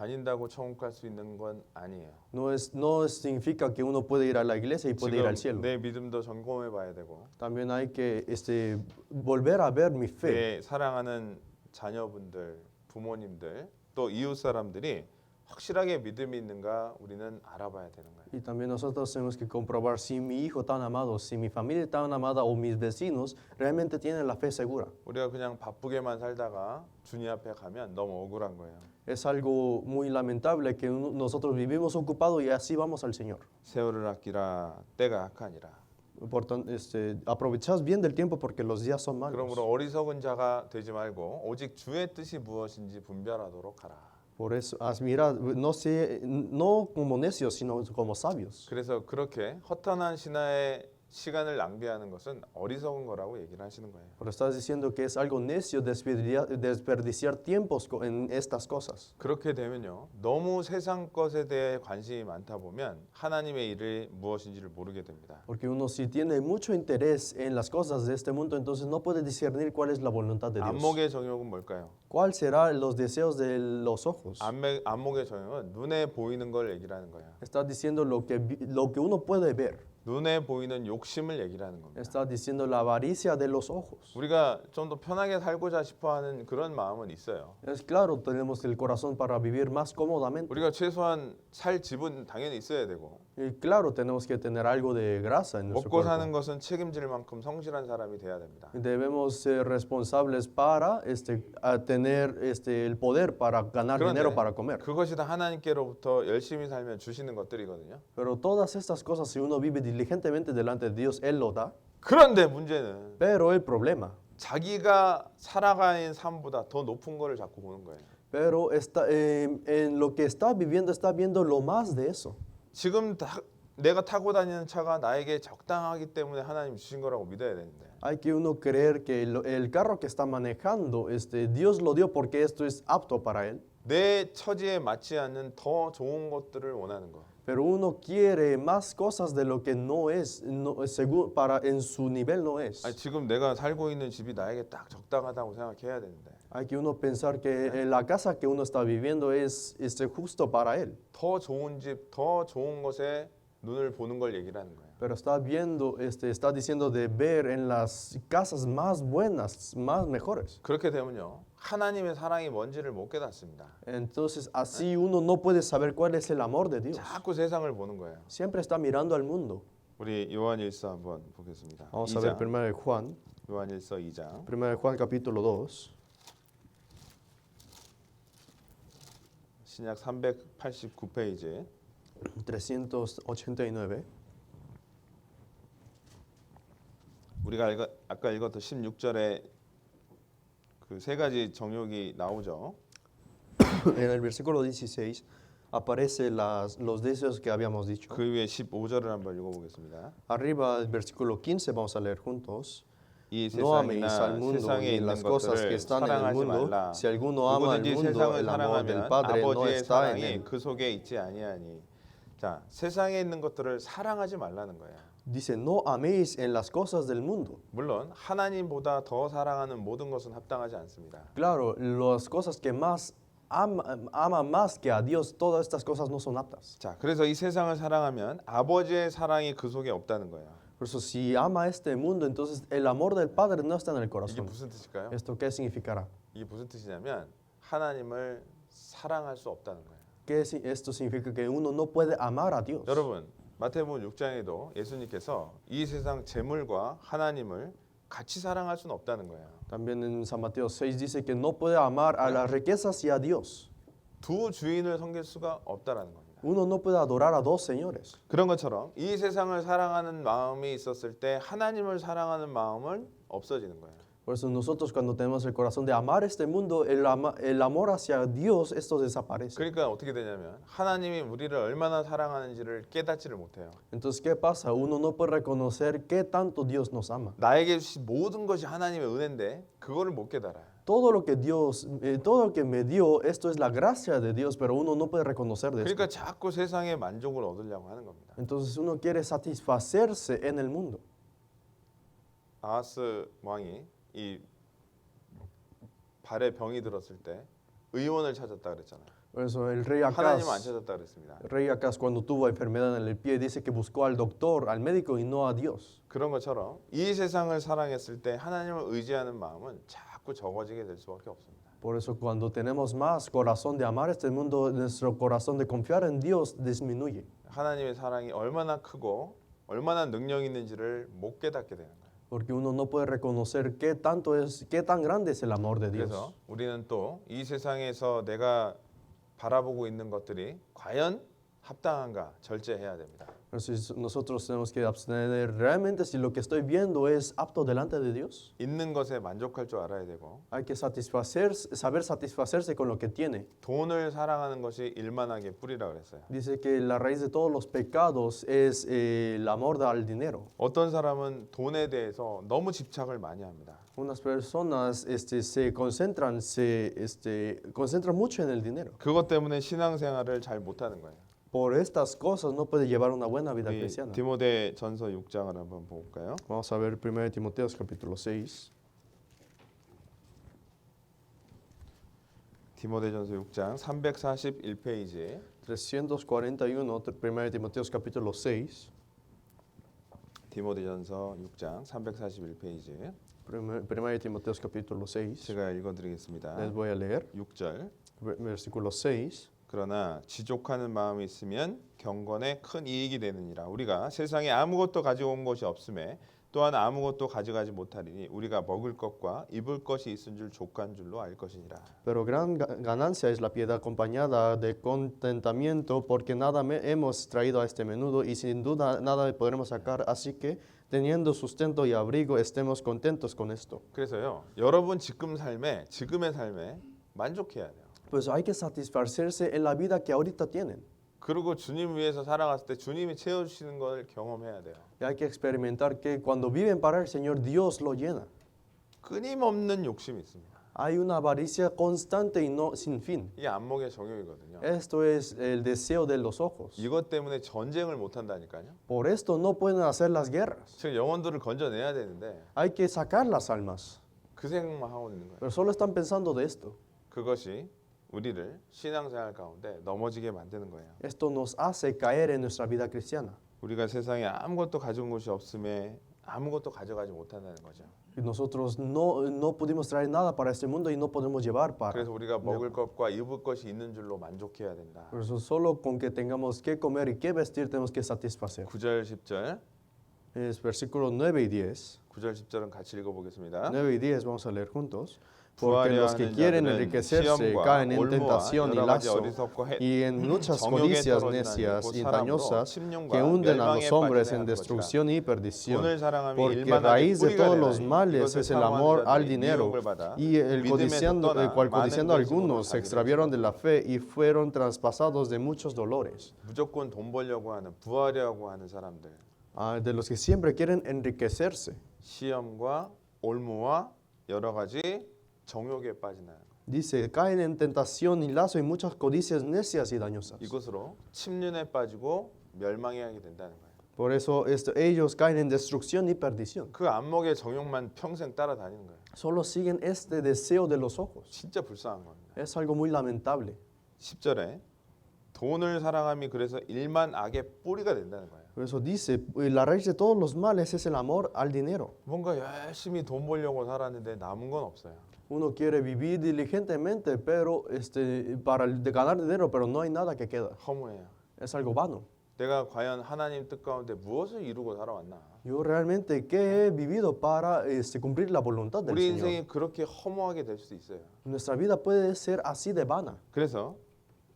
다닌다고 천국 갈 수 있는 건 아니에요. No significa que uno puede ir a la iglesia y puede ir 지금 al cielo. 내 믿음도 점검해 봐야 되고 También hay que volver a ver mi fe. 내 사랑하는 자녀분들, 부모님들, 또 이웃 사람들이 확실하게 믿음이 있는가 우리는 알아봐야 되는 거예요. Y también nosotros tenemos que comprobar si mi hijo tan amado, si mi familia tan amada o mis vecinos realmente tienen la fe segura. 우리가 그냥 바쁘게만 살다가 주님 앞에 가면 너무 억울한 거예요. Es algo muy lamentable que nosotros vivimos ocupados y así vamos al Señor. 세월을 아끼라 때가 약하니라. Por tanto, aprovechad bien del tiempo porque los días son malos. 그러므로 어리석은 자가 되지 말고 오직 주의 뜻이 무엇인지 분별하도록 하라. Por eso, mirad, no como necios, sino como sabios. 그래서 그렇게 허탄한 신화의 시간을 낭비하는 것은 어리석은 거라고 얘기를 하시는 거예요. Pero estás diciendo que es algo necio desperdiciar tiempos en estas cosas. 그렇게 되면요, 너무 세상 것에 대해 관심이 많다 보면 하나님의 일이 무엇인지를 모르게 됩니다. Porque uno si tiene mucho interés en las cosas de este mundo, entonces no puede discernir cuál es la voluntad de Dios. 안목의 정욕은 뭘까요? ¿Cuál será los deseos de los ojos? 안목의 정욕은 눈에 보이는 걸 얘기를 하는 거예요. Está diciendo lo que uno puede ver. 눈에 보이는 욕심을 얘기를 하는 겁니다. Está diciendo la avaricia de los ojos. 우리가 좀 더 편하게 살고자 싶어하는 그런 마음은 있어요. Es claro, tenemos el corazón para vivir más cómodamente. 우리가 최소한 살 집은 당연히 있어야 되고 Y claro, tenemos que tener algo de grasa en nuestro 먹고 사는 cuerpo. 것은 책임질 만큼 성실한 사람이 돼야 됩니다. Debemos ser responsables para tener el poder para ganar dinero para comer. 그것이 다 하나님께로부터 열심히 살면 주시는 것들이거든요. Pero todas estas cosas, si uno vive diligentemente delante de Dios, Él lo da. 그런데 문제는 Pero el problema, 자기가 살아가는 삶보다 더 높은 거를 자꾸 보는 거예요. pero en lo que está viendo lo más de eso. 지금 내가 타고 다니는 차가 나에게 적당하기 때문에 하나님 주신 거라고 믿어야 되는데 Hay que uno creer que el carro que está manejando, Dios lo dio porque esto es apto para él. 내 처지에 맞지 않는 더 좋은 것들을 원하는 거. Pero uno quiere más cosas de lo que no es, en su nivel no es. 아니, 지금 내가 살고 있는 집이 나에게 딱 적당하다고 생각해야 되는데 Hay que uno pensar que la casa que uno está viviendo es justo para él. 더 좋은 집, 더 좋은 것에 눈을 보는 걸 얘기를 하는 거예요. Pero está diciendo de ver en las casas más buenas, más mejores. 그렇게 되면요, 하나님의 사랑이 뭔지를 못 깨닫습니다. Entonces así uno no puede saber cuál es el amor de Dios. 자꾸 세상을 보는 거예요. Siempre está mirando al mundo. 우리 요한일서 한번 보겠습니다. Vamos a ver 1 de Juan, 요한일서 2장 1 de Juan capítulo 2. 신약 389페이지 389. 우리가 아까 읽었던 16절에 그 세 가지 정욕이 나오죠. En el versículo 16 aparece los deseos que habíamos dicho. 그 위에 15절을 한번 읽어보겠습니다. Arriba el versículo 15 vamos a leer juntos. 이 No améis al 세상이나 mundo 세상에 ni 있는 las cosas que 것들을 están en el 사랑하지 mundo. 말라. Si alguno ama al 누구든지 mundo, 세상을 el amor del 사랑하면 Padre no 아버지의 está en 사랑이 él. 그 속에 있지 아니하니. 자, 세상에 있는 것들을 사랑하지 말라는 거예요. Dice, no améis en las cosas del mundo. 물론 하나님보다 더 사랑하는 모든 것은 합당하지 않습니다. Claro, las cosas que más ama más que a Dios, todas estas cosas no son aptas. 자, 그래서 이 세상을 사랑하면 아버지의 사랑이 그 속에 없다는 거예요. Por eso, si ama este mundo, entonces el amor del Padre no está en el 이게 corazón. 무슨 뜻일까요? ¿Esto qué significará? 이게 무슨 뜻이냐면 하나님을 사랑할 수 없다는 거예요. Esto significa que uno no puede amar a Dios. 여러분, 마태복음 6장에도 예수님께서 이 세상 재물과 하나님을 같이 사랑할 수는 없다는 거예요. También en San Mateo 6 dice que no puede amar a las riquezas y a Dios. 두 주인을 섬길 수가 없다라는 겁니다. Uno no puede adorar a dos señores. 그런 것처럼 이 세상을 사랑하는 마음이 있었을 때 하나님을 사랑하는 마음은 없어지는 거예요. Por eso nosotros cuando tenemos el corazón de amar este mundo, el amor hacia Dios, esto desaparece. 그러니까 어떻게 되냐면 하나님이 우리를 얼마나 사랑하는지를 깨닫지를 못해요. Entonces, ¿qué pasa? Uno no puede reconocer qué tanto Dios nos ama. 나에게 주신 모든 것이 하나님의 은혜인데 그거를 못 깨달아요. Todo lo que me dio, esto es la gracia de Dios, pero uno no puede reconocer de esto. 그러니까 자꾸 세상의 만족을 얻으려고 하는 겁니다. Entonces uno quiere satisfacerse en el mundo. 아하스 왕이 이 발에 병이 들었을 때 의원을 찾았다 그랬잖아요. Por eso el rey 하나님은 안 Acaz, 찾았다 그랬습니다. el rey Acaz cuando tuvo enfermedad en el pie dice que buscó al doctor, al médico y no a Dios. 그런 것처럼 이 세상을 사랑했을 때 하나님을 의지하는 마음은 자꾸 적어지게 될 수밖에 없습니다. Por eso cuando tenemos más corazón de amar este mundo, nuestro corazón de confiar en Dios disminuye. 하나님의 사랑이 얼마나 크고 얼마나 능력 있는지를 못 깨닫게 되는 거예요. Porque uno no puede reconocer qué tanto es, qué tan grande es el amor de Dios. 그래서 우리는 또 이 세상에서 내가 바라보고 있는 것들이 과연 합당한가 절제해야 됩니다. Entonces nosotros tenemos que abstener realmente si lo que estoy viendo es apto delante de Dios. 있는 것에 만족할 줄 알아야 되고 Hay que saber satisfacerse con lo que tiene. 돈을 사랑하는 것이 일만하게 뿌리라 그랬어요. Dice que la raíz de todos los pecados es el amor al dinero. 어떤 사람은 돈에 대해서 너무 집착을 많이 합니다. Unas personas se concentran mucho en el dinero. 그것 때문에 신앙생활을 잘 못하는 거예요. Por estas cosas no puede llevar una buena vida 우리 cristiana. 디모데 전서 6장을 한번 볼까요? Vamos a ver 1 Timoteos capítulo 6. 디모데 전서 6장 341페이지 341, 1 Timoteos capítulo 6. 디모데 전서 6장 341페이지 1 Timoteos capítulo 6. 제가 읽어드리겠습니다. Les voy a leer. 6절 Versículo 6. 그러나 지족하는 마음이 있으면 경건에 큰 이익이 되느니라. 우리가 세상에 아무것도 가지고 온 것이 없음에 또한 아무것도 가져가지 못하리니 우리가 먹을 것과 입을 것이 있은 줄 족한 줄로 알 것이니라. Pero gran ganancia es la piedad acompañada de contentamiento, porque nada hemos traído a este menudo y sin duda nada podremos sacar. Así que, teniendo sustento y abrigo, estemos contentos con esto. 그래서요. 여러분 지금의 삶에 만족해야 돼요. Pues hay que satisfacerse en la vida que ahorita tienen. 그리고 주님 위해서 살아갔을 때 주님이 채워주시는 걸 경험해야 돼요. Y hay que experimentar que cuando viven para el Señor, Dios lo llena. 끊임없는 욕심이 있습니다. Hay una avaricia constante y no sin fin. 이게 안목의 정욕이거든요. Esto es el deseo de los ojos. 이것 때문에 전쟁을 못 한다니까요. Por esto no pueden hacer las guerras. 지금 영혼들을 건져내야 되는데 Hay que sacar las almas. 그 생각만 하고 있는 거예요. Pero solo están pensando de esto. 그것이 우리를 신앙생활 가운데 넘어지게 만드는 거예요. Esto nos hace caer en nuestra vida cristiana. 우리가 세상에 아무것도 가져온 것이 없음에 아무것도 가져가지 못한다는 거죠. Y nosotros no pudimos traer nada para este mundo y no podemos llevar para. 그래서 우리가 먹을 것과 입을 것이 있는 줄로 만족해야 된다. Por eso solo con que tengamos que comer y que vestir tenemos que satisfacer. 9절 10절 Es versículos 9 y 10. 9절 10절은 같이 읽어보겠습니다. 9 y 10 vamos a leer juntos. Porque los que quieren enriquecerse caen en tentación y lazo y en muchas codicias necias y dañosas que hunden a los hombres en destrucción y perdición. Porque raíz de todos los males es el amor al dinero y el codiciando algunos se extraviaron de la fe y fueron traspasados de muchos dolores. 무조건 돈 벌려고 하는 부하려고 하는 사람들 De los que siempre quieren enriquecerse. 시험과 올무와 여러 가지 정욕에 빠지나요. Dice, caen en tentación y lazo y muchas codicias necias y dañosas. 이것으로 침륜에 빠지고 멸망하게 된다는 거예요. Por eso ellos caen en destrucción y perdición. 그 안목의 정욕만 평생 따라다니는 거예요. Solo siguen este deseo de los ojos. 진짜 불쌍한 겁니다. Es algo muy lamentable. 10절에 돈을 사랑함이 그래서 일만 악의 뿌리가 된다는 거예요. Por eso dice, la raíz de todos los males es el amor al dinero. 뭔가 열심히 돈 벌려고 살았는데 남은 건 없어요. Uno quiere vivir diligentemente, pero para ganar dinero, pero no hay nada que queda. 허무해요. Es algo vano. 내가 과연 하나님 뜻 가운데 무엇을 이루고 살아왔나? Yo realmente, ¿qué he vivido para cumplir la voluntad del 우리 Señor? 인생이 그렇게 허무하게 될 수도 있어요. Nuestra vida puede ser así de vana. 그래서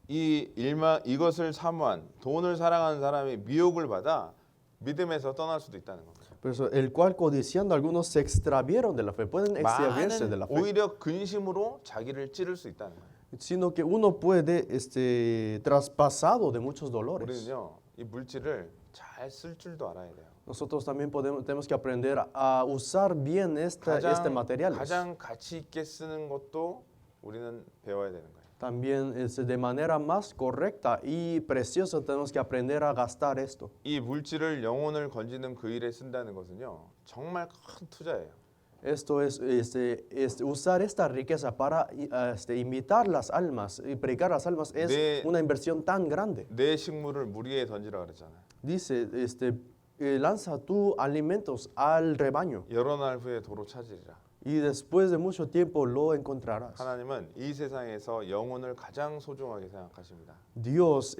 이것을 사모한 돈을 사랑하는 사람이 미혹을 받아 믿음에서 떠날 수도 있다는 겁니다. Por eso, el cual codiciando algunos se extravieron de la fe, pueden extraviarse de la fe, 오히려 근심으로 자기를 찌를 수 있다는 거예요. sino que uno puede traspasado de muchos dolores. 우리는요 이 물질을 잘 쓸 줄도 알아야 돼요. Nosotros también tenemos que aprender a usar bien este material. 가장 가치 있게 쓰는 것도 우리는 배워야 되는 거예요. También de manera más correcta y preciosa tenemos que aprender a gastar esto. 이 물질을 영혼을 건지는 그 일에 쓴다는 것은요 정말 큰 투자예요. Esto es usar esta riqueza para invitar las almas y predicar las almas es 내- una inversión tan grande. 내 식물을 물 위에 던지라 그랬잖아요. Dice, lanza tus alimentos al rebaño 여러 날 후에 도로 찾으리라. y después de mucho tiempo lo encontrarás. 하나님은 이 세상에서 영혼을 가장 소중하게 생각하십니다. Dios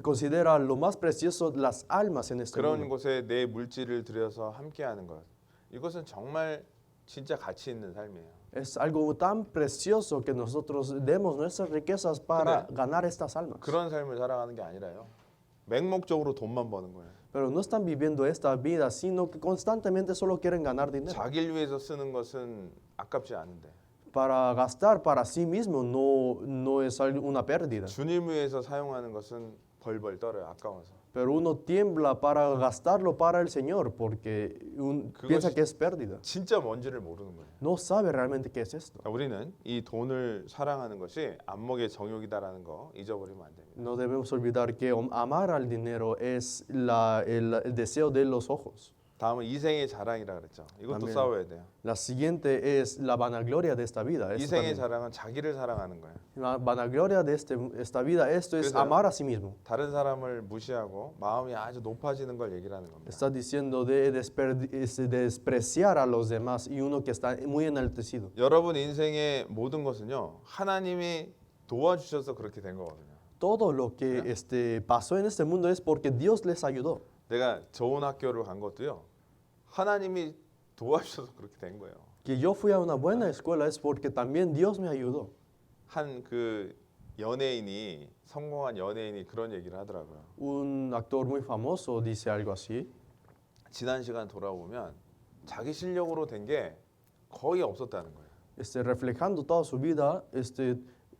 considera lo más precioso las almas en este 그런 mundo. 곳에 내 물질을 들여서 함께하는 것, 이것은 정말 진짜 가치 있는 삶이에요. Es algo tan precioso que nosotros demos nuestras riquezas para ganar estas almas. 그런 삶을 살아가는 게 아니라요. 맹목적으로 돈만 버는 거예요. Pero no están viviendo esta vida, sino que constantemente solo quieren ganar dinero. 자기를 위해서 쓰는 것은 아깝지 않은데 Para gastar para sí mismo no es una pérdida. 주님 위해서 사용하는 것은 벌벌 떨어요. 아까워서. Pero uno tiembla para gastarlo para el Señor porque piensa que es pérdida. 진짜 뭔지를 모르는 거예요. No sabe realmente qué es esto. 우리는 이 돈을 사랑하는 것이 안목의 정욕이다라는 거 잊어버리면 안 됩니다. No debemos olvidar que amar al dinero es el deseo de los ojos. 다음은 이생의 자랑이라 그랬죠. 이것도 아멘. 싸워야 돼요. La siguiente es la vanagloria de esta vida. Esto 이생의 también. 자랑은 자기를 사랑하는 거예요. La vanagloria de esta vida, esto es 그래서요. amar a sí mismo. 다른 사람을 무시하고 마음이 아주 높아지는 걸 얘기를 하는 겁니다. Está diciendo de despreciar a los demás y uno que está muy enaltecido. 여러분 인생의 모든 것은요. 하나님이 도와주셔서 그렇게 된 거거든요. Todo lo que pasó en este mundo es porque Dios les ayudó. 내가 좋은 학교를 간 것도요. 하나님이 도와주셔서 그렇게 된 거예요. Que yo fui a una buena escuela es porque también Dios me ayudó. 한 그 연예인이 성공한 연예인이 그런 얘기를 하더라고요. Un actor muy famoso dice algo así. 지난 시간 돌아보면 자기 실력으로 된 게 거의 없었다는 거예요. Reflejando toda su vida,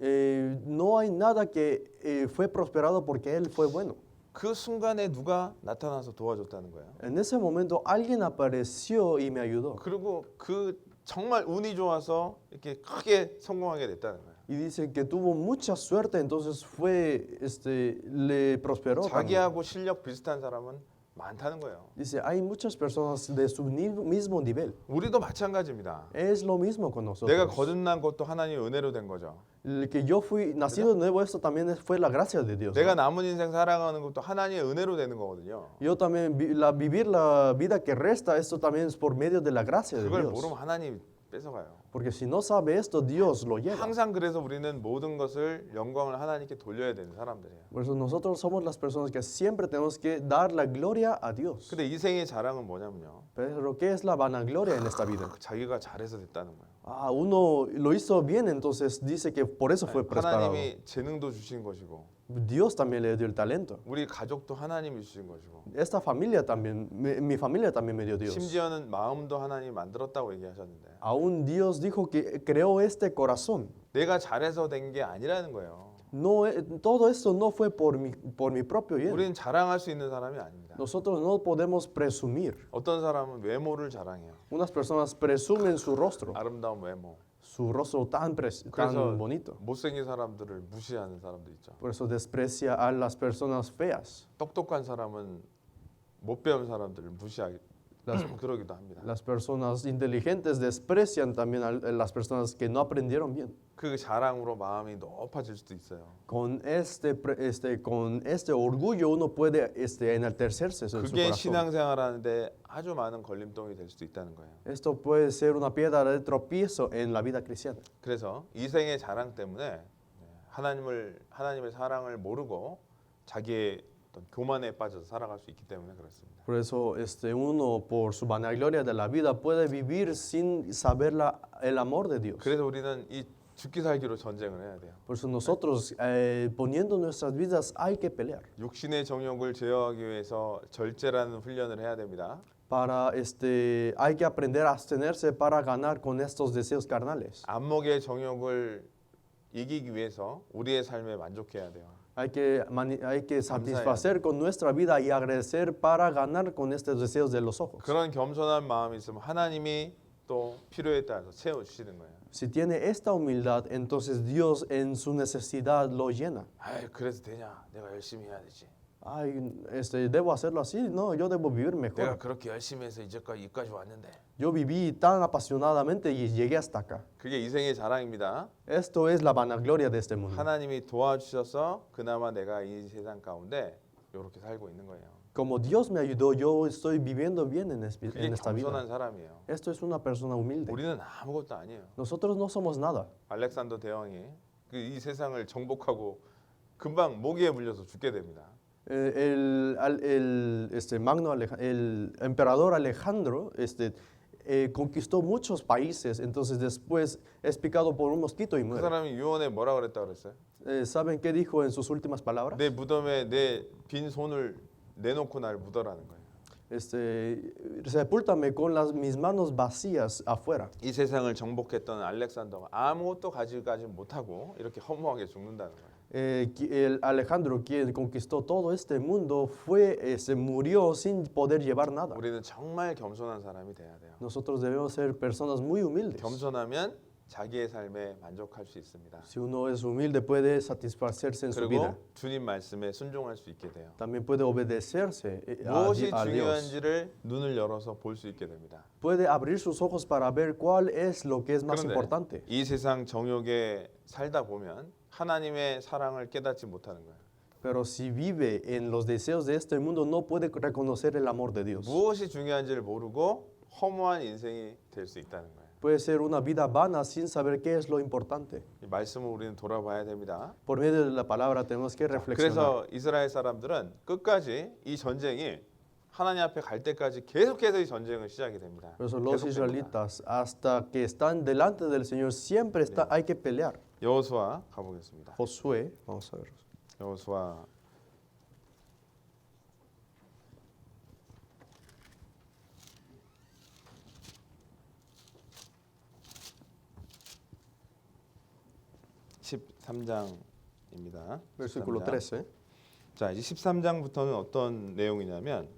no hay nada que fue prosperado porque él fue bueno. 그 순간에 누가 나타나서 도와줬다는 거예요. En ese momento alguien apareció y me ayudó. 그리고 그 정말 운이 좋아서 이렇게 크게 성공하게 됐다는 거예요. Y dice que tuvo mucha suerte, entonces le prosperó. también. 자기하고 실력 비슷한 사람은 많다는 거예요. Dice, hay muchas personas de su mismo nivel. 우리도 마찬가지입니다. Es lo mismo con nosotros. 내가 거듭난 것도 하나님의 은혜로 된 거죠. El que yo fui nacido de nuevo, esto también fue la gracia de Dios. 내가 남은 인생 살아가는 것도 하나님의 은혜로 되는 거거든요. Yo también vivir la vida que resta, esto también es por medio de la gracia de 그걸 Dios. 모르면 하나님이 뺏어가요. Porque si no sabe esto, Dios lo lleva. 항상 그래서 우리는 모든 것을 영광을 하나님께 돌려야 되는 사람들이에요. Por eso nosotros somos las personas que siempre tenemos que dar la gloria a Dios. 근데 이 생의 자랑은 뭐냐면요. Pero ¿qué es la vanagloria en esta vida? 자기가 잘해서 됐다는 거예요. Uno lo hizo bien, entonces dice que por eso fue prosperado. 하나님이 재능도 주신 것이고 Dios también le dio el talento. 우리 가족도 하나님이 주신 것이고 Esta familia también, mi familia también me dio Dios. 심지어는 마음도 하나님이 만들었다고 얘기하셨는데 Aún Dios dijo que creó este corazón. 내가 잘해서 된 게 아니라는 거예요. No, todo esto no fue por mi propio bien. 우리는 자랑할 수 있는 사람이 아닙니다. Nosotros no podemos presumir. 어떤 사람은 외모를 자랑해요. Unas personas presumen su rostro, 아름다운 외모. su rostro tan 그래서 bonito. 못생긴 사람들을 무시하는 사람도 있죠. Por eso desprecia a las personas feas. 똑똑한 사람은 못 배운 사람들을 무시하기 그러기도 합니다. Las personas inteligentes desprecian también a las personas que no aprendieron bien. 그 자랑으로 마음이 높아질 수도 있어요. Con este orgullo uno puede enaltecerse en su 그게 corazón. 신앙생활하는데 아주 많은 걸림돌이 될 수도 있다는 거예요. Esto puede ser una piedra de tropiezo en la vida cristiana. 그래서 이생의 자랑 때문에 하나님의 사랑을 모르고 자기의 어떤 교만에 빠져서 살아갈 수 있기 때문에 그렇습니다. Por eso uno por su vanagloria de la vida puede vivir sin saber el amor de Dios. 그래서 우리는 이 죽기 살기로 전쟁을 해야 돼요. Por eso nosotros poniendo nuestras vidas hay que pelear. 육신의 정욕을 제어하기 위해서 절제라는 훈련을 해야 됩니다. Para hay que aprender a abstenerse para ganar con estos deseos carnales. 안목의 정욕을 이기기 위해서 우리의 삶에 만족해야 돼요. Hay que satisfacer con nuestra vida y agradecer para ganar con estos deseos de los ojos. 그런 겸손한 마음이 있으면 하나님이 또 필요에 따라서 채워주시는 거예요. Si tiene esta humildad, entonces Dios en su necesidad lo llena. 그래서 되냐? 내가 열심히 해야 되지. Ay, debo hacerlo así, no, yo debo vivir 내가 mejor. 그렇게 열심히 해서 이제까지 왔는데. Yo viví tan apasionadamente y llegué hasta acá. 그게 인생의 자랑입니다. Esto es la vanagloria de este mundo. 하나님이 도와주셔서 그나마 내가 이 세상 가운데 이렇게 살고 있는 거예요. Como Dios me ayudó, yo estoy viviendo bien en 그게 esta vida. 겸손한 사람이에요. Esto es una persona humilde. 우리는 아무것도 아니에요. Nosotros no somos nada. 알렉산더 대왕이 이 세상을 정복하고 금방 모기에 물려서 죽게 됩니다. El emperador Alejandro conquistó muchos países, entonces después es picado por un mosquito y 그 muere. 사람이 유언에 뭐라 그랬다 그랬어요? ¿Saben qué dijo en sus últimas palabras? 내 무덤에 내 빈 손을 내놓고 날 묻어라는 거예요. Sepúltame con mis manos vacías afuera. 이 세상을 정복했던 알렉산더가 아무것도 가져가지 못하고 이렇게 허무하게 죽는다는 거예요. El Alejandro, quien conquistó todo este mundo, se murió sin poder llevar nada. 우리는 정말 겸손한 사람이 돼야 돼요. Nosotros debemos ser personas muy humildes. 겸손하면 자기의 삶에 만족할 수 있습니다. Si uno es humilde, puede satisfacerse en su vida. 그리고 주님 말씀에 순종할 수 있게 돼요. También puede obedecerse 무엇이 a Dios. 중요한지를 눈을 열어서 볼 수 있게 됩니다. Puede abrir sus ojos para ver cuál es lo que es más importante. 이 세상 정욕에 살다 보면 하나님의 사랑을 깨닫지 못하는 거예요. Pero si vive en los deseos de este mundo, no puede reconocer el amor de Dios. 무엇이 중요한지를 모르고 허무한 인생이 될 수 있다는 거예요. Puede ser una vida vana sin saber qué es lo importante. 이 말씀을 우리는 돌아봐야 됩니다. Por medio de la palabra tenemos que reflexionar. 그래서 이스라엘 사람들은 끝까지 이 전쟁이 하나님 앞에 갈 때까지 계속해서 이 전쟁은 시작이 됩니다. Por eso los israelitas, hasta que están delante del Señor, siempre hay que pelear. 여호수아 가보겠습니다. Josué, vamos a ver. 여호수아 13장입니다. Versículo 13. 자, 이제 13장부터는 어떤 내용이냐면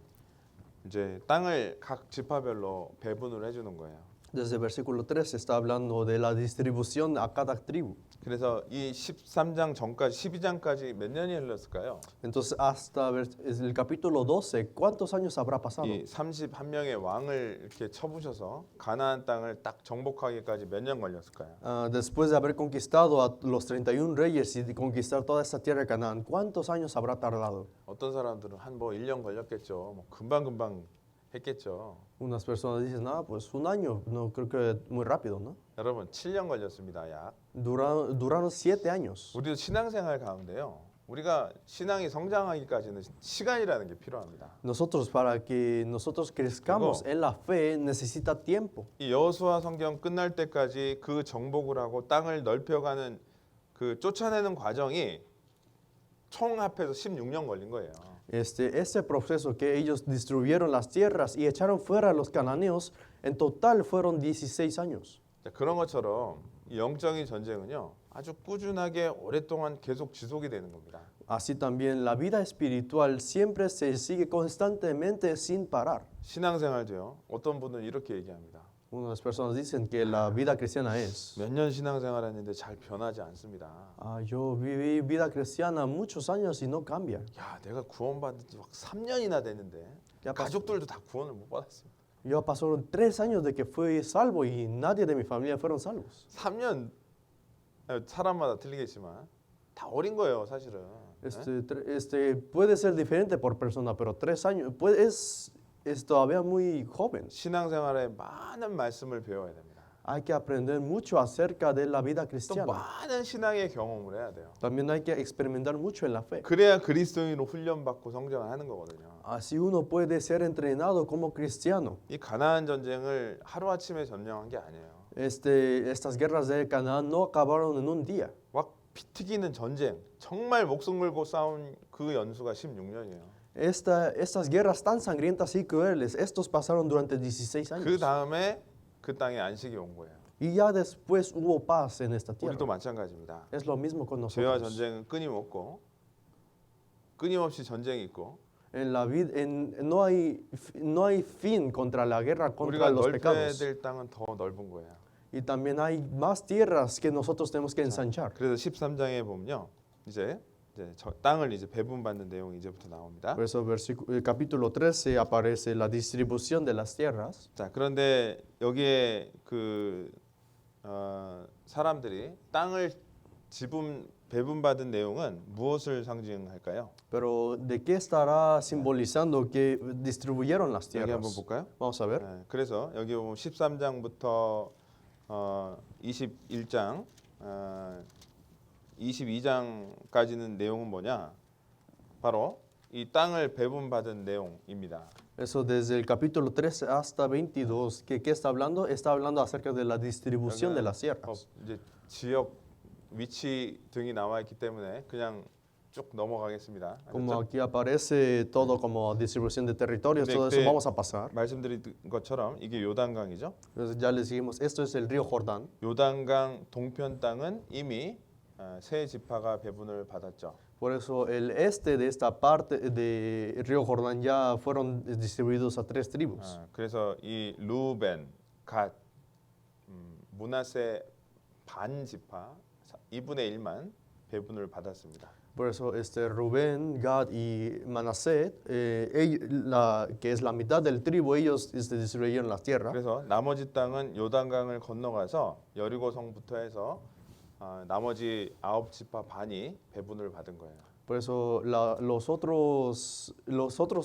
이제 땅을 각 지파별로 배분을 해 주는 거예요. Desde el versículo 13 está hablando de la distribución a cada tribu. 그래서 이 13장 전까지 12장까지 몇 년이 흘렀을까요? Entonces hasta el capítulo 12, ¿cuántos años habrá pasado? 이 31명의 왕을 이렇게 쳐부셔서 가나안 땅을 딱 정복하기까지 몇 년 걸렸을까요? Después de haber conquistado a los 31 reyes y de conquistar toda esta tierra de Canaán, ¿cuántos años habrá tardado? 어떤 사람들은 한 뭐 1년 걸렸겠죠. 뭐 금방금방 했겠죠. Unas personas dicen, pues un año, no creo que muy rápido, ¿no? 여러분 7년 걸렸습니다. 약. Duraron 7 años. 우리도 신앙생활 가운데요. 우리가 신앙이 성장하기까지는 시간이라는 게 필요합니다. Nosotros para que nosotros crezcamos en la fe necesita tiempo. 이 여호수아 성경 끝날 때까지 그 정복을 하고 땅을 넓혀가는 그 쫓아내는 과정이 총 합해서 16년 걸린 거예요. Ese proceso que ellos distribuyeron las tierras y echaron fuera a los cananeos, en total fueron 16 años. 자, 그런 것처럼 이 영적인 전쟁은요. 아주 꾸준하게 오랫동안 계속 지속이 되는 겁니다. Así también la vida espiritual siempre se sigue constantemente sin parar. 신앙생활도요. 어떤 분은 이렇게 얘기합니다. Unas personas dicen que la vida cristiana es. 몇 년 신앙생활 했는데 잘 변하지 않습니다. Yo viví vida cristiana muchos años y no cambia. 야, 내가 구원받은 지 막 3년이나 됐는데 가족들도 다 구원을 못 받았습니다. Ya pasaron 3 años de que fui salvo y nadie de mi familia fueron salvos. 3년 사람마다 틀리겠지만 다 어린 거예요, 사실은. Puede ser diferente por persona, pero 3 años es todavía muy joven. 신앙생활에 많은 말씀을 배워야 됩니다. Hay que aprender mucho acerca de la vida 또 cristiana. 많은 신앙의 경험을 해야 돼요. También hay que experimentar mucho en la fe. 그래야 그리스도인으로 훈련받고 성장을 하는 거거든요. Así uno puede ser entrenado como cristiano. 이 가나안 전쟁을 하루아침에 점령한 게 아니에요. Estas guerras de Canaán no acabaron en un día. 막 피 튀기는 전쟁, 정말 목숨 걸고 싸운 그 연수가 16년이에요. Estas guerras tan sangrientas y crueles, estos pasaron durante 16 años. 그 다음에 그 땅에 안식이 온 거예요. Y ya después hubo paz en esta tierra. 우리도 마찬가지입니다. Es lo mismo con 죄와 nosotros. 전쟁은 끊임없고 끊임없이 전쟁이 있고 En la vida, no hay fin contra la guerra contra 우리가 los 넓혀야 pecados. 될 땅은 더 넓은 거예요. Y también hay más tierras que nosotros tenemos que ensanchar. 그래서 13장에 보면요. 이제 이제 땅을 이제 배분받는 내용이 이제부터 나옵니다. Por eso capítulo 13 aparece la distribución de las tierras. 자, 그런데 여기에 사람들이 땅을 배분받은 내용은 무엇을 상징할까요? Pero ¿de qué estará simbolizando que distribuyeron las 여기 한번 tierras? 볼까요? Vamos a ver. 네, 그래서 여기 보면 13장부터 21장 22장까지는 내용은 뭐냐? 바로 이 땅을 배분받은 내용입니다. Eso desde el capítulo 13 hasta 22, ¿qué está hablando? Está hablando acerca de la distribución de las tierras. 이제 지역 위치 등이 나와 있기 때문에 그냥 쭉 넘어가겠습니다. Como 알겠죠? aquí aparece todo como distribución de territorios, 네, todo eso 그때 vamos a pasar. 말씀드린 것처럼 이게 요단강이죠. Entonces ya les dijimos, esto es el río Jordán. 요단강 동편 땅은 이미 세 지파가 배분을 받았죠. Por eso el este de esta parte de río Jordán ya fueron distribuidos a 3 tribus. 그래서 이 루벤, 갓, 므낫세 반 지파 2분의 1만 배분을 받았습니다. Por eso Rubén, Gad y Manasés, que es la mitad del tribu, ellos distribuyeron las tierras. 그래서 나머지 땅은 요단강을 건너가서 여리고성부터 해서 나머지 9지파 반이 배분을 받은 거예요. Por eso los otros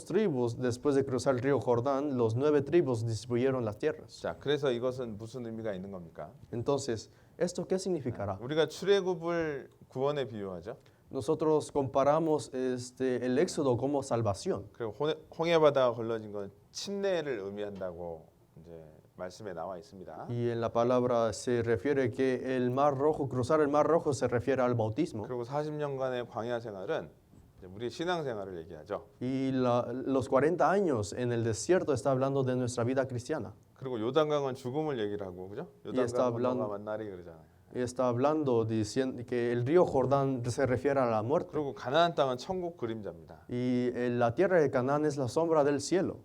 tribus, después de cruzar el río Jordán, los 9 tribus distribuyeron las tierras. 자, 그래서 이것은 무슨 의미가 있는 겁니까? Entonces, ¿esto qué significará? 우리가 출애굽을 구원에 비유하죠. Nosotros comparamos el éxodo como salvación. 그리고 홍해 바다가 걸러진 건 침례를 의미한다고 이제 말씀에 나와 있습니다. Y en la palabra se refiere que el mar rojo, cruzar el mar rojo se refiere al bautismo. 그리고 40년간의 광야 생활은 이제 우리 신앙 생활을 얘기하죠. Y los 40 años en el desierto está hablando de nuestra vida cristiana. 그리고 요단강은 죽음을 얘기를 하고 그죠? 요단강 건너가 만나리 그러잖아요. Y está hablando diciendo que el río Jordán se refiere a la muerte. 그리고 가나안 땅은 천국 그림자입니다. Y la tierra de Canaán es la sombra del cielo.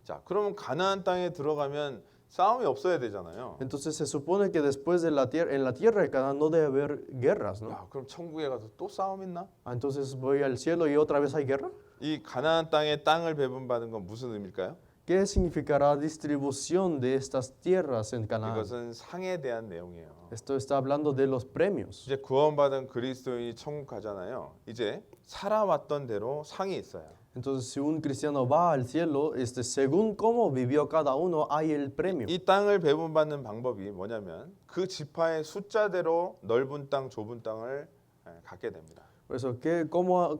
자, 그러면 가나안 땅에 들어가면 싸움이 없어야 되잖아요. Entonces se supone que después de en la tierra de Canaán no debe haber guerras, ¿no? 야, 그럼 천국에 가서 또 싸움 있나? Entonces voy al cielo y otra vez hay guerra. 이 가나안 땅의 땅을 배분받은 건 무슨 의미일까요? ¿Qué significará distribución de estas tierras en Canaán? 이것은 상에 대한 내용이에요. Esto está hablando de los premios. 이제 구원받은 그리스도인이 천국 가잖아요. 이제 살아왔던 대로 상이 있어요. Entonces, si un cristiano va al cielo, según cómo vivió cada uno, hay el premio. 이 땅을 배분받는 방법이 뭐냐면 그 지파의 숫자대로 넓은 땅, 좁은 땅을 갖게 됩니다. Por eso,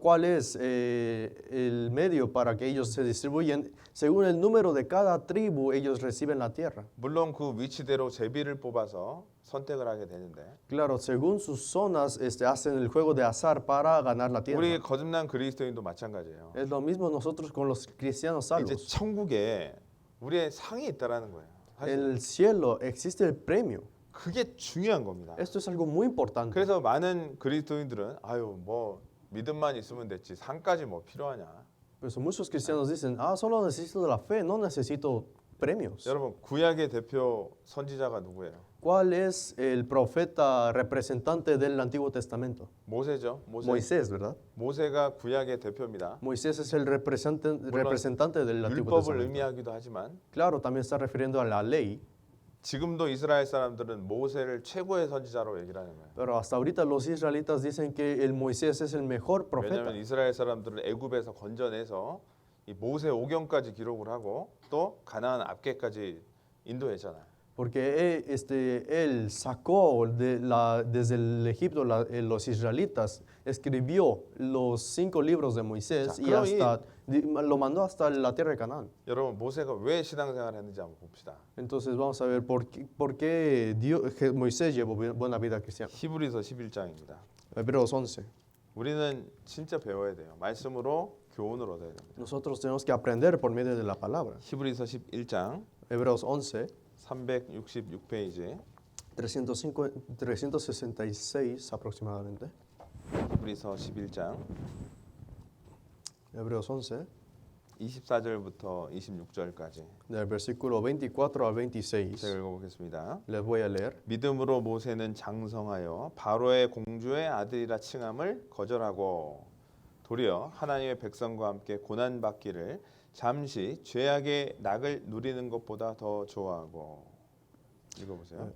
¿cuál es el medio para que ellos se distribuyen? Según el número de cada tribu, ellos reciben la tierra. 물론 그 위치대로 제비를 뽑아서 선택을 하게 되는데 Claro, según sus zonas, hacen el juego de azar para ganar la tierra. 우리 거듭난 그리스도인도 마찬가지예요. Es lo mismo nosotros con los cristianos 이제 salvos. 천국에 우리의 상이 있다라는 거예요. En 사실 el cielo existe el premio. 그게 중요한 겁니다. Esto es algo muy importante. 그래서 많은 그리스도인들은 아유 뭐 믿음만 있으면 됐지 상까지 뭐 필요하냐. Por eso muchos cristianos dicen, solo necesito de la fe, no necesito premios. 여러분 구약의 대표 선지자가 누구예요? ¿Cuál es el profeta representante del Antiguo Testamento? 모세죠. Moisés, ¿verdad? 모세가 구약의 대표입니다. Moisés es el representante del Antiguo 율법을 Testamento. 의미하기도 하지만 Claro, también está refiriendo a la ley, 지금도 이스라엘 사람들은 모세를 최고의 선지자로 얘기를 하는 거예요. pero hasta ahorita los israelitas dicen que el Moisés es el mejor profeta. 왜냐하면 이스라엘 사람들을 애굽에서 건져내서 이 모세 오경까지 기록을 하고 또 가나안 앞계까지 인도했잖아요. Porque él sacó desde el Egipto los israelitas, escribió los 5 libros de Moisés y hasta lo mandó hasta la tierra de Canaán. 여러분 모세가 왜 신앙생활을 했는지 한번 봅시다. Entonces vamos a ver por qué Moisés llevó buena vida cristiana. 히브리서 11장입니다. Hebreos 11. 우리는 진짜 배워야 돼요. 말씀으로 교훈을 얻어야 됩니다. Nosotros tenemos que aprender por medio de la palabra. 히브리서 11장 Hebreos 11, 366페이지 366 aproximadamente. 히브리서 11장 Hebreos 11, 24절부터 26절까지 del versículo 24 al 26. 제가 읽어보겠습니다. Les voy a leer. 믿음으로 모세는 장성하여 바로의 공주의 아들이라 칭함을 거절하고 도리어 하나님의 백성과 함께 고난 받기를 잠시 죄악의 낙을 누리는 것보다 더 좋아하고. 읽어보세요.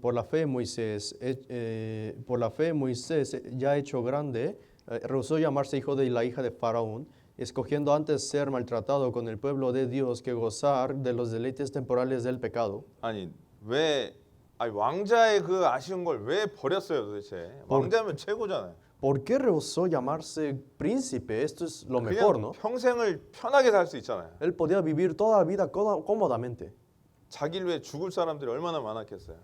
Por la fe Moisés, ya hecho grande, rehusó llamarse hijo de la hija de Faraón, escogiendo antes ser maltratado con el pueblo de Dios que gozar de los deleites temporales del pecado. 아니 왕자의 그 아쉬운 걸 왜 버렸어요 도대체? 왕자면 최고잖아요. ¿Por qué rehusó llamarse príncipe? Esto es lo mejor, 그냥 ¿no? 평생을 편하게 살 수 있잖아요. Él podía vivir toda la vida cómodamente. 자기를 위해 죽을 사람들이 얼마나 많았겠어요.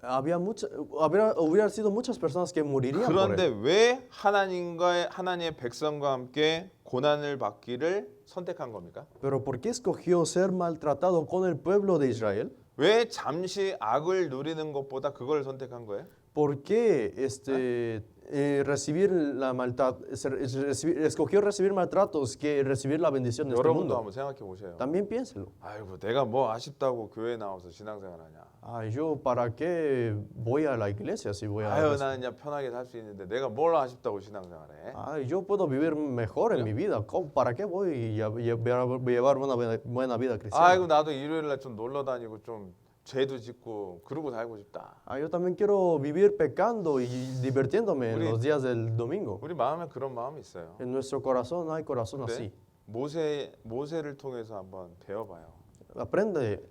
Hubiera sido muchas personas que morirían por 그런데 él. 왜 하나님의 백성과 함께 고난을 받기를 선택한 겁니까? Pero ¿por qué escogió ser maltratado con el pueblo de Israel? 왜 잠시 악을 누리는 것보다 그걸 선택한 거예요? ¿Por qué escogió recibir maltratos que recibir la bendición de este 여러분도 mundo? 한번 생각해 보세요. También piénselo. 아이고 내가 뭐 아쉽다고 교회 나와서 신앙생활하냐? Yo para qué voy a la iglesia si voy a... 아유 나는 그냥 편하게 살 수 있는데 내가 뭘 아쉽다고 신앙생활해? Yo puedo vivir mejor en mi vida. ¿Para qué voy a llevar una buena vida cristiana? 아이고 나도 일요일날 좀 놀러 다니고 좀 죄도 짓고 그러고 살고 싶다. Yo también quiero vivir pecando y divirtiéndome en los días del domingo. 우리 마음에 그런 마음이 있어요. En nuestro corazón hay corazón así. 모세를 통해서 한번 배워봐요. Aprende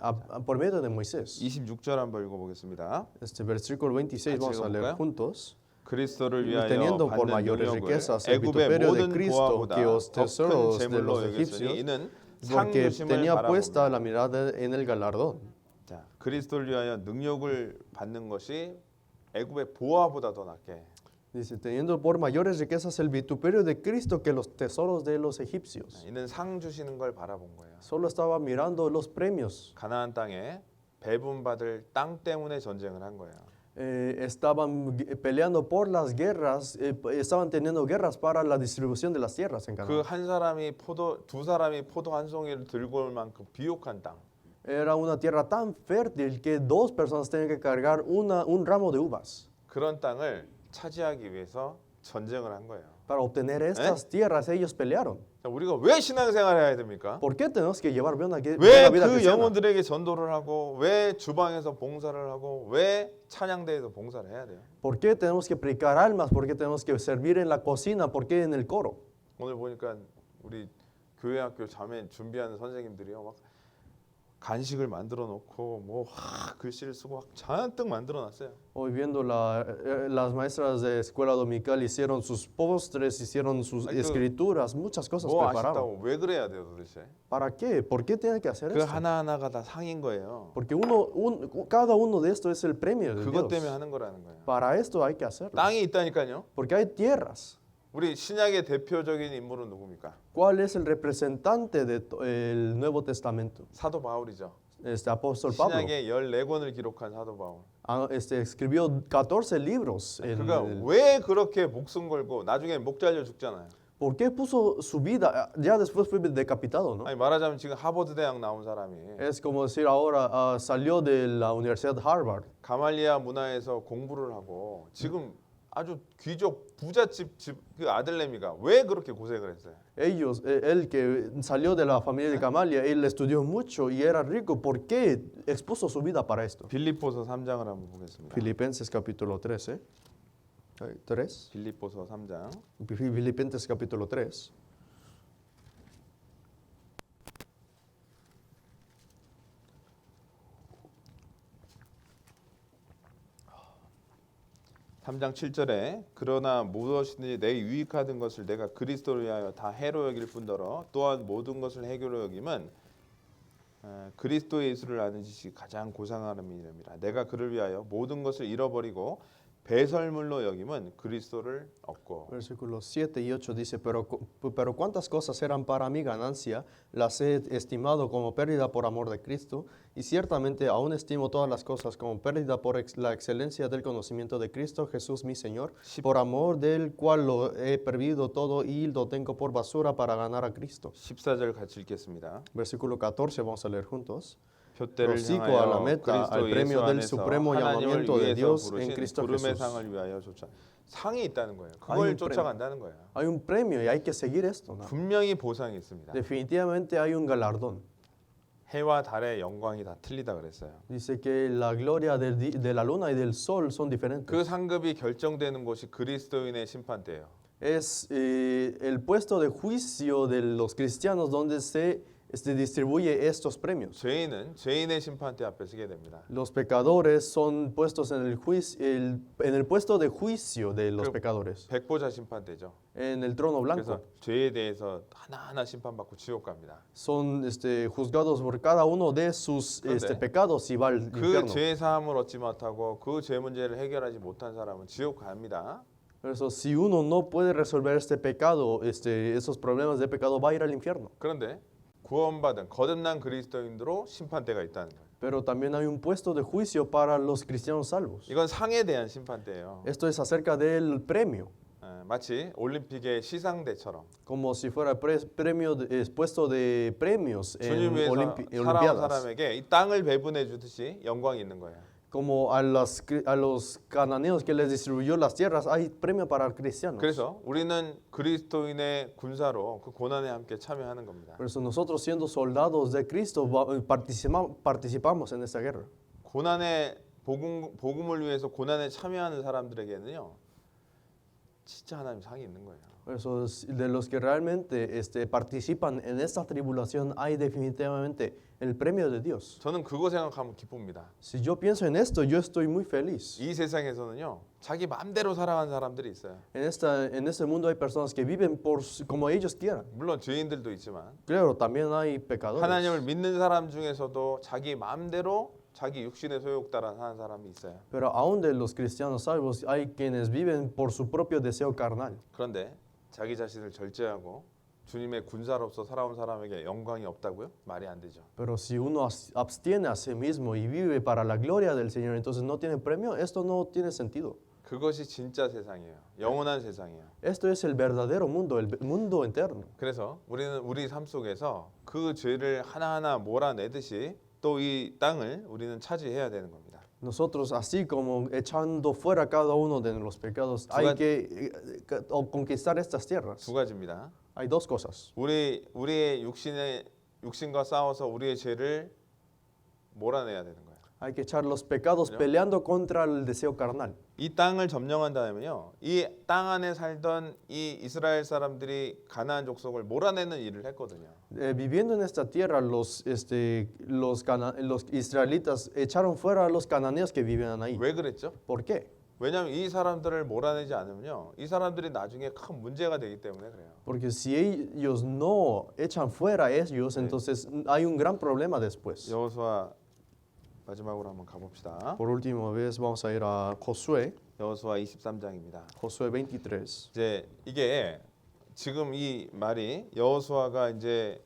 por medio de Moisés. 26절 한번 읽어보겠습니다. Versículo 26 vamos a leer juntos. 그리스도를 위하여 Teniendo por 받는 mayores 능력을 riquezas el 애굽의 vituperio de 모든 Cristo que 보화보다 los 더 큰 tesoros de 재물로 los 여겼으니 egipcios, 이는 porque 상주심을 tenía puesta la 바라봅니다. mirada en el galardón. 자, 그리스도를 위하여 능력을 받는 것이 애굽의 보화보다 더 낫게. Dice, teniendo por mayores riquezas el vituperio de Cristo que los tesoros de los egipcios. 이는 상 주시는 걸 바라본 거예요. Solo estaba mirando los premios. 가나안 땅에 배분받을 땅 때문에 전쟁을 한 거예요. Estaban peleando por las guerras, estaban teniendo guerras para la distribución de las tierras en 그 Canaán. 두 사람이 포도 한 송이를 들고 올 만큼 비옥한 땅. Era una tierra tan fértil que dos personas tenían que cargar un ramo de uvas. 그런 땅을 차지하기 위해서 전쟁을 한 거예요. Para obtener estas tierras ellos pelearon. 자, 우리가 왜 신앙생활을 해야 됩니까? ¿Por qué tenemos que llevar buena 왜 vida 그 cristiana? 영혼들에게 전도를 하고 왜 주방에서 봉사를 하고 왜 찬양대에서 봉사를 해야 돼요? ¿Por qué tenemos que predicar almas? ¿Por qué tenemos que servir en la cocina? ¿Por qué en el coro? 오늘 보니까 우리 교회 학교 자매 준비하는 선생님들이요 막 간식을 만들어 놓고 뭐 글씨를 쓰고 잔뜩 만들어 놨어요. Hoy viendo las maestras de escuela dominical hicieron sus postres, hicieron sus escrituras, muchas cosas 뭐 prepararon. 아쉽다고 왜 그래야 돼요 도대체? ¿Para qué? ¿Por qué tienen que hacer 그 esto? 하나하나가 다 상인 거예요. Porque cada uno de estos es el premio de 그것 때문에 Dios. 하는 거라는 거예요. Para esto hay que hacerlo. 땅이 있다니까요. Porque hay tierras. 우리 신약의 대표적인 인물은 누굽니까? ¿Cuál es el representante del Nuevo Testamento? 사도 바울이죠. Apóstol Pablo. 신약의 14권을 기록한 사도 바울. Escribió 14 libros. 그러니까 왜 그렇게 목숨 걸고 나중에 목 잘려 죽잖아요. ¿Por qué puso su vida? Ya después fue decapitado, ¿no? 아니 말하자면 지금 하버드 대학 나온 사람이 Es como decir ahora salió de la Universidad Harvard. 가말리아 문화에서 공부를 하고 지금 아주 귀족 부잣집 그 아들내미가 왜 그렇게 고생을 했어요? Él que salió de la familia de Camalia, él estudió mucho y era rico. ¿Por qué expuso su vida para esto? 빌립보서 3장을 한번 보겠습니다. Filipenses capítulo 13. 3. 빌립보서 3장. Filipenses capítulo 3. 3장 7절에 그러나 무엇이든지 내게 유익하던 것을 내가 그리스도를 위하여 다 해로 여길 뿐더러 또한 모든 것을 해교로 여김은 그리스도 예수를 아는 지식이 가장 고상함이니라. 내가 그를 위하여 모든 것을 잃어버리고 배설물로 여김은 그리스도를 얻고. Versículos 7 y 8 dice, pero cuántas cosas eran para mi ganancia, las he estimado como pérdida por amor de Cristo, y ciertamente aún estimo todas las cosas como pérdida por la excelencia del conocimiento de Cristo Jesús mi Señor, por amor del cual lo he perdido todo y lo tengo por basura para ganar a Cristo. 14절 같이 읽겠습니다. Versículo 14 vamos a leer juntos. 표대를 Prosigo a la 향하여 meta, al 그리스도 premio 예수 del 안에서 supremo 하나님을 llamamiento de 위해서 Dios en 부르신 Cristo 부름의 Jesús. 상을 위하여 쫓아. 상이 있다는 거예요. hay 그걸 un 쫓아간다는 거예요. Hay un premio y hay que seguir esto, ¿no? 분명히 보상이 있습니다. Definitivamente hay un galardón. 해와 달의 영광이 다 틀리다 그랬어요. Dice que la gloria de la luna y del sol son diferentes. 그 상급이 결정되는 곳이 그리스도인의 심판대예요. Es el puesto de juicio de los cristianos donde se distribuye estos premios. 죄인은 죄인의 심판대 앞에 서게 됩니다. Los pecadores son puestos en el puesto de juicio de los 그 pecadores, 백보자 심판대죠. en el trono 그래서 blanco. 죄에 대해서 하나하나 심판받고 지옥 갑니다. Son juzgados por cada uno de sus 그런데 pecados y va al 그 infierno. 죄 사함을 얻지 못하고 그 죄 문제를 해결하지 못한 사람은 지옥 갑니다. Por eso, si uno no puede resolver este pecado, esos problemas de pecado, va a ir al infierno. 그런데 구원받은 거듭난 그리스도인으로 심판대가 있다는 거예요. Pero también hay un puesto de juicio para los cristianos salvos. 이건 상에 대한 심판대예요. Esto es acerca del premio, 마치 올림픽의 시상대처럼 como si fuera puesto de premios en 주님 위해서 살아온 Olimpiadas. 사람에게 이 땅을 배분해 주듯이 영광이 있는 거예요. Como a los cananeos que les distribuyó las tierras, hay premio para cristianos. 그래서 우리는 그리스도인의 군사로 그 고난에 함께 참여하는 겁니다. Por eso nosotros siendo soldados de Cristo participamos en esta guerra. 고난의 복음을 위해서 고난에 참여하는 사람들에게는요, 진짜 하나님 상이 있는 거예요. Por eso de los que realmente participan en esta tribulación hay definitivamente el premio de Dios. 저는 그거 생각하면 기쁩니다. Si yo pienso en esto, yo estoy muy feliz. 이 세상에서는요, 자기 마음대로 살아가는 사람들이 있어요. En este mundo hay personas que viven como ellos quieran. 물론 죄인들도 있지만 Claro, también hay pecadores. 하나님을 믿는 사람 중에서도 자기 마음대로 자기 육신의 소욕 따라 사는 사람이 있어요. Pero aún de los cristianos salvos hay quienes viven por su propio deseo carnal. 그런데 자기 자신을 절제하고 주님의 군사로서 살아온 사람에게 영광이 없다고요? 말이 안 되죠. Pero si uno abstiene a sí mismo y vive para la gloria del Señor, entonces no tiene premio. Esto no tiene sentido. 그것이 진짜 세상이에요. 영원한 세상이에요. Esto es el verdadero mundo, el mundo eterno. 그래서 우리는 우리 삶 속에서 그 죄를 하나하나 몰아내듯이 또 이 땅을 우리는 차지해야 되는 겁니다. Nosotros, así como echando fuera cada uno de los pecados, hay que conquistar estas tierras. 두 가지입니다. Hay dos cosas. 우리의 육신과 싸워서 우리의 죄를 몰아내야 되는 거예요. Hay que echar los pecados peleando contra el deseo carnal. 이 땅을 점령한다면요, 이 땅 안에 살던 이 이스라엘 사람들이 가나안 족속을 몰아내는 일을 했거든요. Viviendo en esta tierra, los israelitas echaron fuera a los cananeos que vivían ahí. 왜 그랬죠? ¿Por qué? 왜냐하면 이 사람들을 몰아내지 않으면요, 이 사람들이 나중에 큰 문제가 되기 때문에 그래요. Porque si ellos no echan fuera a ellos, entonces hay un gran problema después. 여호수아 마지막으로 한번 가봅시다. Por última vez vamos a ir a Josué, 여호수아 23장입니다. Josué 23. 이제 이게 지금 이 말이 여호수아가 이제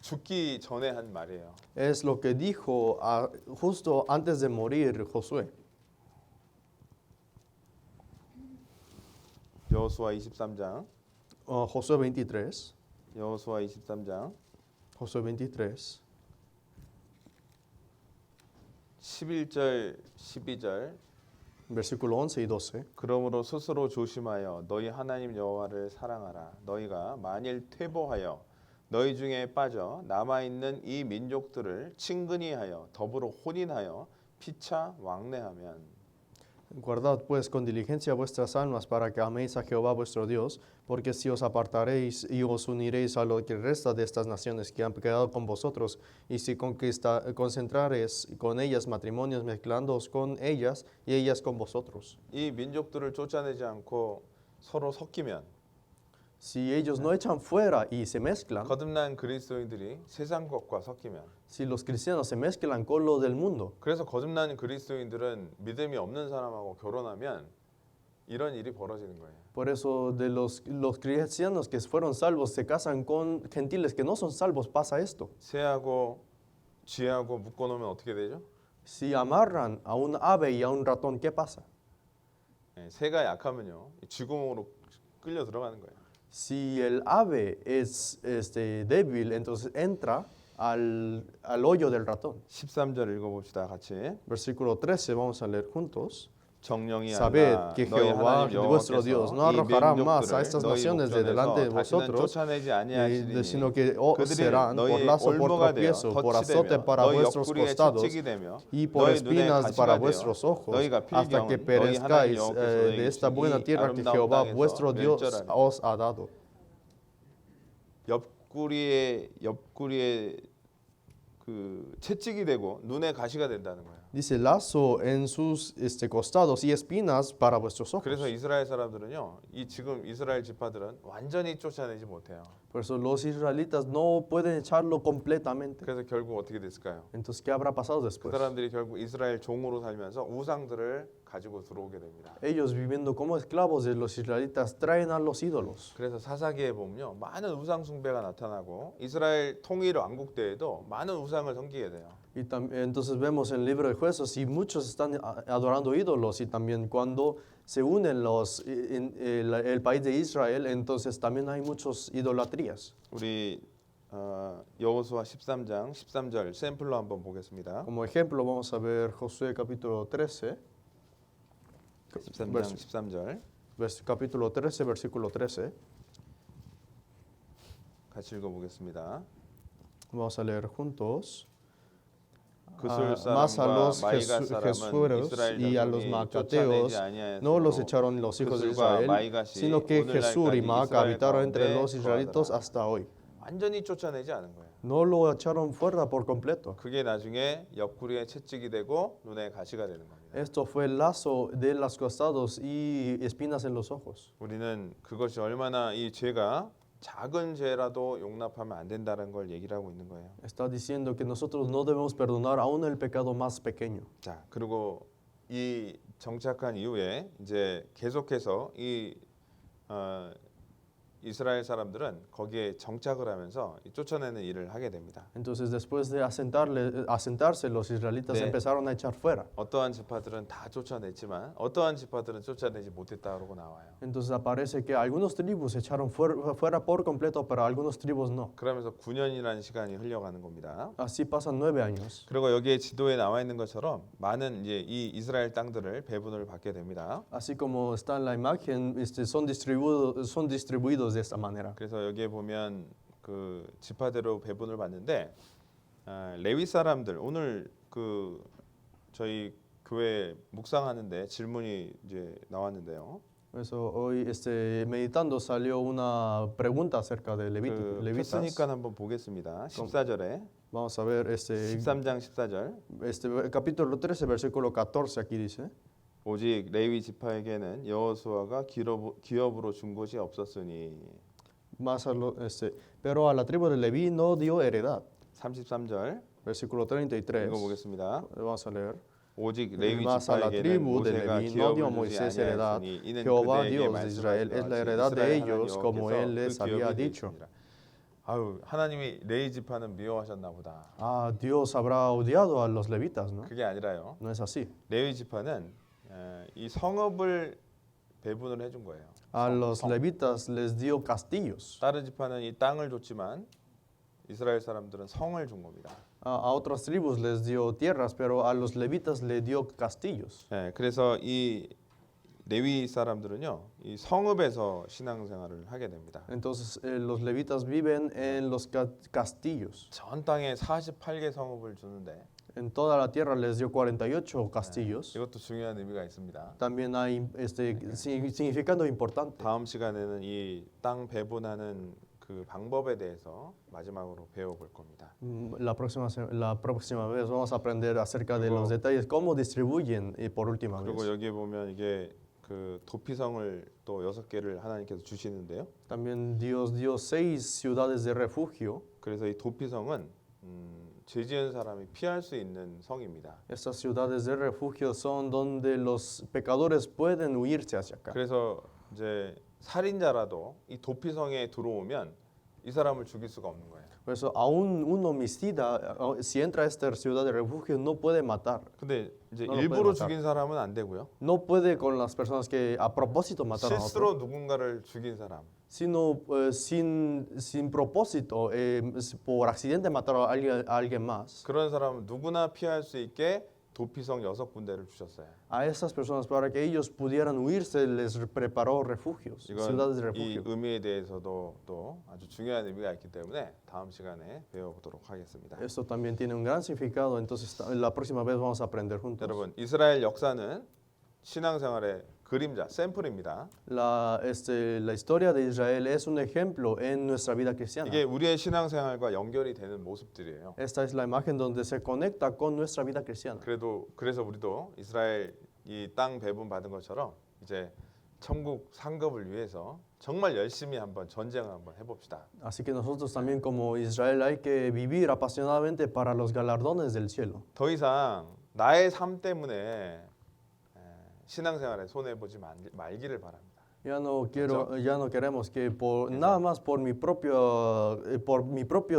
죽기 전에 한 말이에요. Es lo que dijo justo antes de morir Josué. 여호수아 23장. Josué 23. 여호수아 23장. Josué 23. 11절, 12절. Versículo 11 y 12. 그러므로 스스로 조심하여 너희 하나님 여호와를 사랑하라. 너희가 만일 퇴보하여 너희 중에 빠져 남아 있는 이 민족들을 친근히 하여 더불어 혼인하여 피차 왕래하면 Guardad pues con diligencia vuestras almas para que améis a Jehová vuestro Dios, porque si os apartaréis y os uniréis a lo que resta de estas naciones que han quedado con vosotros, y si concentraréis con ellas matrimonios mezclándoos con ellas y ellas con vosotros. 이 민족들을 쫓아내지 않고 서로 섞이면 Si ellos no echan fuera y se mezclan, 거듭난 그리스도인들이 세상 것과 섞이면 si los cristianos se mezclan con lo del mundo, 그래서 거듭난 그리스도인들은 믿음이 없는 사람하고 결혼하면 이런 일이 벌어지는 거예요. por eso de los cristianos que fueron salvos se casan con gentiles que no son salvos, pasa esto. 새하고 쥐하고 묶어놓으면 어떻게 되죠? Si amarran a un ave y a un ratón, ¿qué pasa? 새가 약하면요, 쥐구멍으로 끌려 들어가는 거예요. Si el ave es débil, entonces entra al hoyo del ratón. 13절 읽어봅시다, 같이. Versículo 13, vamos a leer juntos. 정령이 Sabed 아니라 que 너희 Jehová 하나님 vuestro Dios no 여호와께서 이 arrojará más a 민족들을 estas 너희 naciones de delante de 목전에서 다시는 vosotros, 쫓아내지 아니하시리니 sino que 그들이 serán por 너희 lazo, por 올무가 되어 tropiezo, por 덫이 azote 되며 para 너희 vuestros 옆구리에 costados 채찍이 되며 y por 너희 눈에 espinas para 가시가 되어 vuestros ojos, 너희가 hasta que 필경은 너희 하나님 perezcáis 여호와께서 de 너희에게 esta 주신 buena 이 tierra que 아름다운 Jehová 땅에서 vuestro Dios 멸절하리라. os ha dado. 옆구리에 그 채찍이 되고 눈에 가시가 된다는 거예요. Dice lazo en sus costados y espinas para vuestros ojos. 그래서 이스라엘 사람들은요, 이 지금 이스라엘 지파들은 완전히 쫓아내지 못해요. Por eso los israelitas no pueden echarlo completamente. 그래서 결국 어떻게 됐을까요? Entonces, ¿qué habrá pasado 그 después? 사람들이 결국 이스라엘 종으로 살면서 우상들을 가지고 들어오게 됩니다. Ellos viviendo como esclavos de los israelitas traen a los ídolos. 그래서 사사기에 보면요, 많은 우상 숭배가 나타나고 이스라엘 통일 왕국 때에도 많은 우상을 섬기게 돼요. Y entonces vemos en el libro de Jueces y muchos están adorando ídolos y también cuando se unen el país de Israel, entonces también hay muchas idolatrías. 우리 여호수아 13장 13절 샘플로 한번 보겠습니다. Como ejemplo vamos a ver Josué capítulo 13, 13장 13절 capítulo 13, versículo 13. 같이 읽어보겠습니다. Vamos a leer juntos. 그술 Más a 사람과 los 마이가 사람은 Jesueros 이스라엘 y a los 자손이 Macateos 쫓아내지 no los 아니하였으므로 echaron los hijos de 그술과 Israel, 마이갓이 sino que Jesús y 오늘날까지 Maaca 이스라엘 habitaron entre 가운데 los israelitos 거하더라. hasta hoy. 완전히 쫓아내지 않은 거예요. No lo echaron fuera por completo. 그게 나중에 옆구리에 채찍이 되고 눈에 가시가 되는 겁니다. Esto fue el lazo de los costados y espinas en los ojos. 우리는 그것이 얼마나 이 죄가 작은 죄라도 용납하면 안 된다는 걸 얘기를 하고 있는 거예요. Está diciendo que nosotros no debemos perdonar aún el pecado más pequeño. 자, 그리고 이 정착한 이후에 이제 계속해서 이 이스라엘 사람들은 거기에 정착을 하면서 쫓아내는 일을 하게 됩니다. Entonces después de asentarse los israelitas 네. empezaron a echar fuera. 어떠한 지파들은 다 쫓아냈지만 어떠한 지파들은 쫓아내지 못했다 그러고 나와요. Entonces aparece que algunos tribus echaron fuera por completo, pero algunos tribus no. 그러면서 9년이라는 시간이 흘러가는 겁니다. Así pasan 9 años. 그리고 여기에 지도에 나와 있는 것처럼 많은 이제 이 이스라엘 땅들을 배분을 받게 됩니다. Así como está en la imagen, son distribuidos de esta manera. 그래서 여기에 보면 그 지파대로 배분을 받는데 레위 사람들 오늘 그 저희 교회 묵상하는데 질문이 이제 나왔는데요. Eso hoy meditando salió una pregunta acerca de 그 levitas. 폈으니까 한번 보겠습니다. 14절에 Vamos a ver 13장 14절. capítulo 13 versículo 14 aquí dice. 오직 레위 지파에게는 여호수아가 기업으로 준 것이 없었으니. Pero a la tribu de Leví no dio heredad. 33절. Versículo 33. 읽어보겠습니다. Vamos a leer. 오직 레위 Mas a la 지파에게는 tribu de 모세가 Leví no dio a 기업을 주지 Moisés heredad. 아니하였으니 이는 Jehová 그대에게 Dios de Israel es la 말씀하신 heredad de 이스라엘 ellos 하나님 como él les 여호와께서 그 había 기업이 dicho. 되십니다. 아유, 하나님이 레위 지파는 미워하셨나 보다. Ah, Dios habrá odiado a los levitas, ¿no? 그게 아니라요. No es así. 레위 지파는 이 성읍을 배분을 해준 거예요. A los levitas les dio castillos. 다른 지파는 이 땅을 줬지만 이스라엘 사람들은 성을 준 겁니다. A otras tribus les dio tierras, pero a los levitas les dio castillos. 그래서 이 레위 사람들은요, 이 성읍에서 신앙생활을 하게 됩니다. Entonces los levitas viven en los castillos. 전 땅에 48개 성읍을 주는데 En toda la tierra les dio 48 castillos. 이것도 중요한 의미가 있습니다. También hay significado importante. 다음 시간에는 이 땅 배분하는 그 방법에 대해서 마지막으로 배워볼 겁니다. La próxima vez vamos a aprender acerca de los detalles cómo distribuyen por última 그리고 vez. 여기에 보면 이게 그 도피성을 또 6개를 하나님께서 주시는데요. También Dios dio 6 ciudades de refugio. 그래서 이 도피성은 죄 지은 사람이 피할 수 있는 성입니다. Estas ciudades de refugio son donde los pecadores pueden huirse hacia acá. 그래서 이제 살인자라도 이 도피성에 들어오면 이 사람을 죽일 수가 없는 거예요. Por eso, aún un homicida, si entra a esta ciudad de refugio, no puede matar. 근데 이제 No lo 일부러 puede matar. 죽인 사람은 안 되고요. No puede con las personas que a propósito mataron a otro, 실수로 누군가를 죽인 사람. sino sin propósito, por accidente mataron a alguien más. 그런 사람은 누구나 피할 수 있게 도피성 6군데를 주셨어요. A esas personas para que ellos pudieran huir se les preparó refugios, ciudades de 이건 이 refugio. 의미에 대해서도 또 아주 중요한 의미가 있기 때문에 다음 시간에 배워보도록 하겠습니다. Esto también tiene un gran significado, entonces la próxima vez vamos a aprender juntos. 여러분, 이스라엘 역사는 신앙생활의 그림자, 샘플입니다. La historia de Israel es un ejemplo en nuestra vida cristiana. 이게 우리의 신앙생활과 연결이 되는 모습들이에요. Esta es la imagen donde se conecta con nuestra vida cristiana. 그래서 우리도 이스라엘 이 땅 배분 받은 것처럼 이제 천국 상급을 위해서 정말 열심히 한번 전쟁을 한번 해봅시다. Así que nosotros también como Israel hay que vivir apasionadamente para los galardones del cielo. 더 이상 나의 삶 때문에 신앙생활에 손해 보지 말기를 바랍니다. Ya no queremos que nada más por mi propio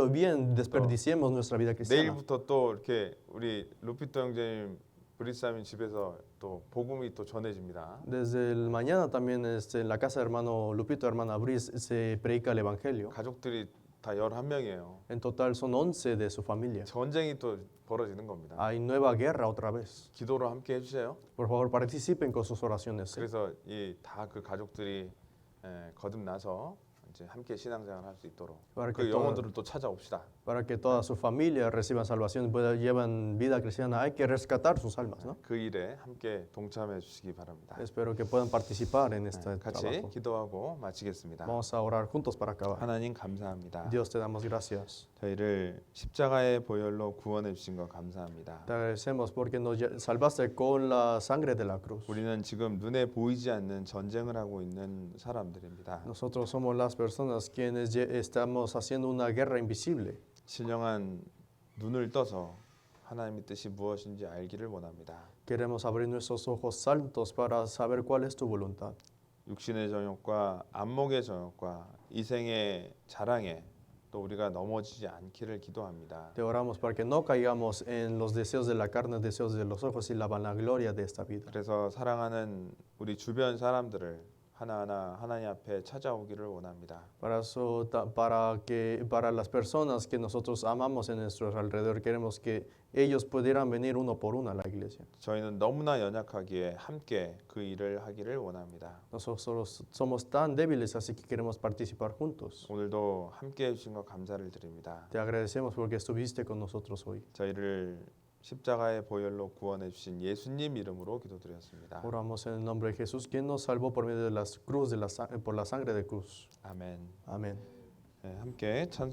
bien desperdiciemos nuestra vida cristiana. 내일부터 또 이렇게 우리 루피토 형제님 브리스하민 집에서 또 복음이 또 전해집니다. Desde el mañana también en la casa de hermano Lupito, hermana Bris, se predica el evangelio. 가족들이 다 11명이에요. En total son 11 de su familia. 전쟁이 또 벌어지는 겁니다. Hay nueva guerra otra vez. 기도로 함께 해주세요. Por favor, participen con sus oraciones. 그래서 이 다 그 가족들이 거듭나서 이제 함께 신앙생활 할 수 있도록 그 영혼들을 또 찾아옵시다. Para que toda su familia reciba salvación y lleven vida cristiana, hay que rescatar sus almas, ¿no? 그 일에 함께 동참해 주시기 바랍니다. Espero que puedan participar en este 같이 trabajo. 기도하고 마치겠습니다. Vamos a orar juntos para acabar. 하나님 감사합니다. Dios, te damos gracias. 저희를 십자가의 보혈로 구원해 주신 것 감사합니다. Te agradecemos porque nos salvaste con la sangre de la cruz. 우리는 지금 눈에 보이지 않는 전쟁을 하고 있는 사람들입니다. Nosotros somos las personas quienes estamos haciendo una guerra invisible. 신령한 눈을 떠서 하나님의 뜻이 무엇인지 알기를 원합니다. Queremos abrir nuestros ojos santos para saber cuál es tu voluntad. 육신의 정욕과 안목의 정욕과 이생의 자랑에 또 우리가 넘어지지 않기를 기도합니다. Te oramos para que no caigamos en los deseos de la carne, deseos de los ojos y la vanagloria de esta vida. 그래서 사랑하는 우리 주변 사람들을 하나하나 하나님 앞에 찾아오기를 원합니다. Para las personas que nosotros amamos en nuestro alrededor, queremos que ellos pudieran venir uno por uno a la iglesia. 저희는 너무나 연약하기에 함께 그 일을 하기를 원합니다. Nosotros somos tan débiles, así que queremos participar juntos. 오늘도 함께 해주신 것 감사를 드립니다. Te agradecemos porque estuviste con nosotros hoy. 저희를 십자가의 보혈로 구원해 주신 예수님 이름으로 기도드렸습니다. Oramos en el nombre de Jesús, quien nos salvó por medio de la cruz, por la sangre de cruz. 아멘. Amén. 네, 함께 찬